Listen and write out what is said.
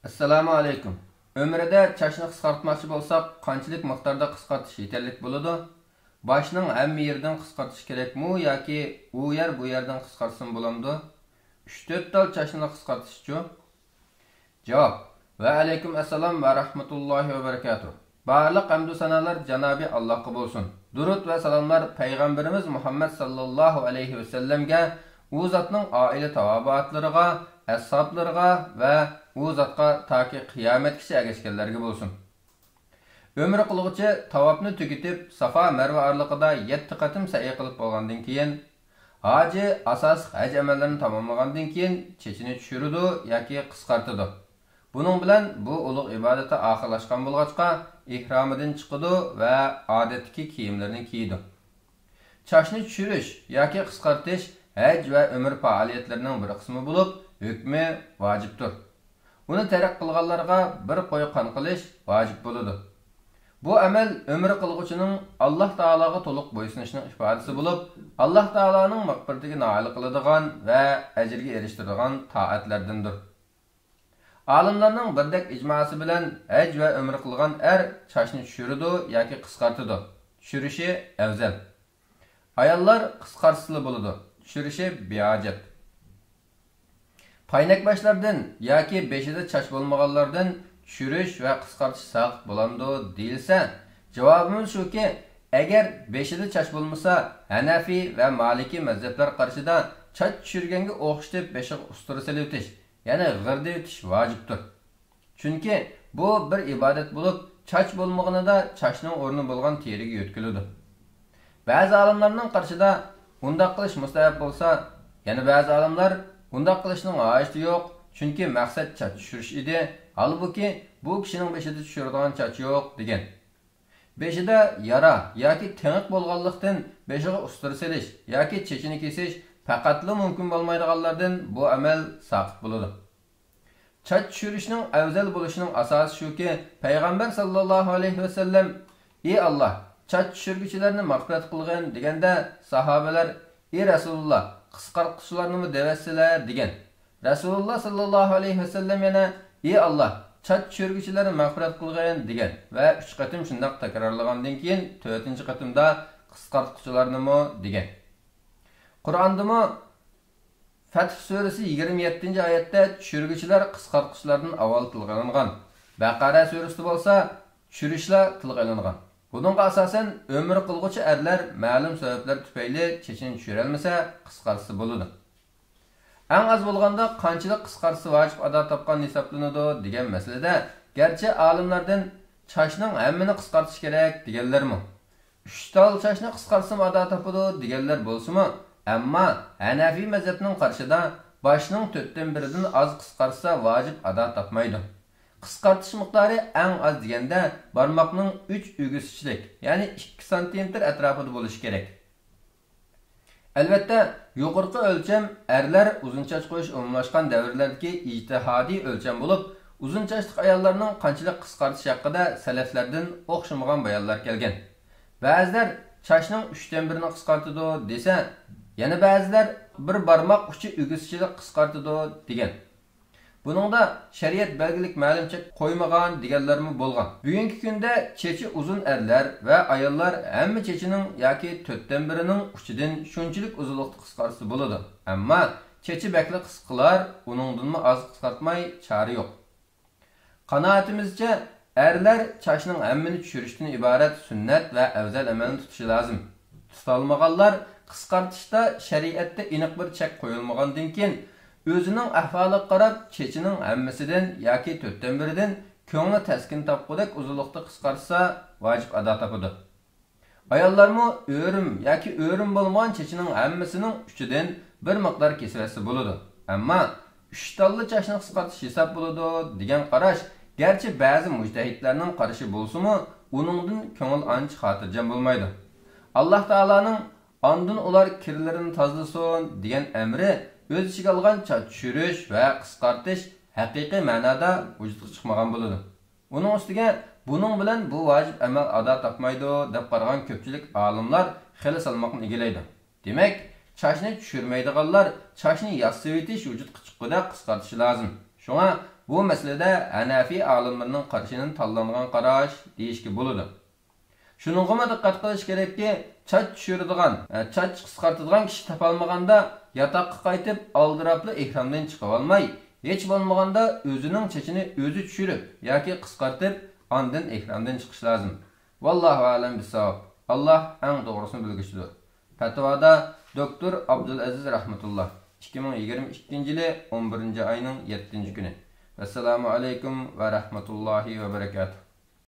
Assalomu alaykum. Ömrüdə çaşını qısqartmoqchi bolsaq, qanchalik miqdorda qisqartish yetarlik bo'ladi? Boshning hamma yeridan qisqartish kerakmi yoki u yer bu yerdan qisqartsin bo'lamdi? 3-4 tal çaşını qisqartishchi? Javob: Va alaykum assalom va rahmatullohi va barakatuh. Barliq hamd sanolar Janobi Allohga bo'lsin. Durud va salomlar payg'ambarimiz Muhammad sallallohu alayhi va sallamga, u zotning oila tavobatlariga, ashablariga va u zotga toki qiyomatgacha ergashganlarga bo'lsin. Ömrü qilg'uchi tavobni tugatib, Safa Marva oraliqida 7 qatim sa'iy qilib bo'lgandan keyin, hoji asosiy haj amallarini tamomlagandan keyin chechini tushiradi yoki qisqartadi. Bunun bilan bu ulug' ibodati oxirlashgan bo'lg'achqa, ihromidan chiqadi va odatdagi kiyimlarini kiydi. Chashni tushirish yoki qisqartish haj va umr faoliyatlarining bir qismi bo'lib, hukmi vojibdir. Uni tark qilganlarga bir qo'y qon qilish vojib bo'ladi. Bu amal umr qilg'uchining Alloh taologa to'liq bo'ysunishining ifodasi bo'lib, Alloh taoloning mag'firatiga nail qiladigan va ajrga erishtiradigan toatlardandir. Olimlarning birdek ijmosi bilan haj va umr qilgan chashni tushiradi yoki qisqartadi. Tushirishi afzal. Ayollar qisqartsa bo'ladi. Tushirishi behojat. Paynakbashlardan yoki beshida chash bo'lmaganlardan tushirish va qisqartish saq bo'lamdi deyilsa, javobimiz shuki, agar beshida chash bo'lmasa, Hanafi va Maliki mazhablar qarshida chash tushirganga o'xshatib beshiga ustura solib ya'ni g'irda o'tish vojibdir. Chunki bu bir ibodat bo'lib, chash bo'lmaganida chashning o'rni bo'lgan teriga yo'tkiladi. Ba'zi olimlarning qarshida undaq qilish mustahab bo'lsa, yana ba'zi olimlar undaq qilishning hojati yo'q, chunki maqsad chash tushirish edi. Halbuki bu kishining beshida tushiradigan chash yo'q degan. Beshida yara yoki teniq bo'lganlikdan beshiga ustura solish yoki chechini kesish faqatli mumkin bo'lmaydiganlardan bu amal saqit bo'ladi. Chash tushirishning afzal bo'lishining asosi shuki, payg'ambar sallallohu alayhi va sallam: "Ey Alloh, chash tushirguchilarni mag'firat qilgin" deganda sahobalar: "Ey Rasululloh, qisqartquchilarni devassilar" degan. Rasululloh sallallohu alayhi va sallam yana: "Ey Alloh, chash tushirguchilarni mag'firat qilgin" degan va 3 qatim shunday takrorlagandan keyin 4-qatimda qisqartquchilarni degan. Qur'ondami Fath surasi 27-oyatda tushirguchilar qisqartquchilardan avval tilga olingan. Baqara surasida bo'lsa tushirishlar tilga olingan. Buningga asosan umr qilg'uchi erlar ma'lum sabablar tufayli chechini tushira olmasa, qisqartsa bo'ladi. Eng az bo'lganda qanchalik qisqartsa vojib ado topgan hisoblanadi degan masalada, garchi olimlardan chashning hammani qisqartish kerak deganlarmi, 3 tal chashni qisqartsam ado topadi deganlar bo'lsa-mu, ammo Hanafi mazhabining qarshida boshning 4dan 1dan az qisqartsa vojib ado topmaydi. Qisqartish miqdori eng az deganda barmoqning 3 ugisichlik, ya'ni 2 sm atrofida bo'lishi kerak. Albatta, yuqorqi o'lcham erlar uzun chash qo'yish umumlashgan davrlardagi ijtihodiy o'lcham bo'lib, uzun chashli ayollarning qanchalik qisqartish haqida salaflardan o'xshamagan bayonlar kelgan. Ba'zilar chashning 3dan 1ni qisqartadi desa, yana ba'zilar bir barmoq uchi ugisichlik qisqartadi degan. Buningda shariat belgilik ma'lum chek qo'ymagan deganlarmi bo'lgan. Bugungi kunda chechi uzun erlar va ayollar hamma chechining yoki 4dan 1ning uchidan shunchalik uzunlikda qisqarsa bo'ladi. Ammo chechi bakli qisqalar uningdanmi oz qisqartmay chora yo'q. Qanoatimizcha erlar chashning hammani tushirishdan iborat sunnat va afzal amalni tutishi lozim. Tutalmaganlar qisqartishda shariatda aniq bir chek qo'yilmagandan keyin o'zining ahvoliga qarab chechining hammasidan yoki 4dan 1dan ko'ngli taskin topqudak uzunlikda qisqarsa vojib ado topadi. Ayollarmi o'rim yoki o'rim bo'lmagan chechining hammasining uchidan bir miqdor kesvasi bo'ladi. Ammo 3 talli chashni qisqartish hisob bo'ladi degan qarash garchi ba'zi mujtahidlarning qarashi bo'lsa-mu, uningdan ko'ngil ancha xotirjam bo'lmaydi. Alloh taolaning "Ondan ular kirlarini tozalasin" degan amri o'z ichiga olgan chash tushirish va qisqartish haqiqiy ma'noda vujudga chiqmagan bo'ladi. Uning ustiga buning bilan bu vojib amal ado topmaydi deb qaragan ko'pchilik olimlar xili salmoqni egallaydi. Demak, chashni tushirmaydiganlar chashni yassib etish vujudga chiqqida qisqartishi lozim. Shunga bu meselede Hanefi alimlerinin qarşının tanlanğan qaraş deyishki bo'ladi. Shuningga diqqat qilish kerakki, chach tushiradigan, chach qisqartadigan kishi topolmaganda yataqqa qaytib aldirapli ehramdan chiqib olmay, hech bo'lmaganda o'zining chachini o'zi tushirib yoki qisqartib, ondan ehramdan chiqish lozim. Vallohu a'lam bisavob. Allah eng to'g'risini bilguchidir. Fatvoda doktor Abdulaziz rahmatulloh 2022-yili 11-oyning 7-kuni. Assalomu alaykum va rahmatullohi va barakatuh.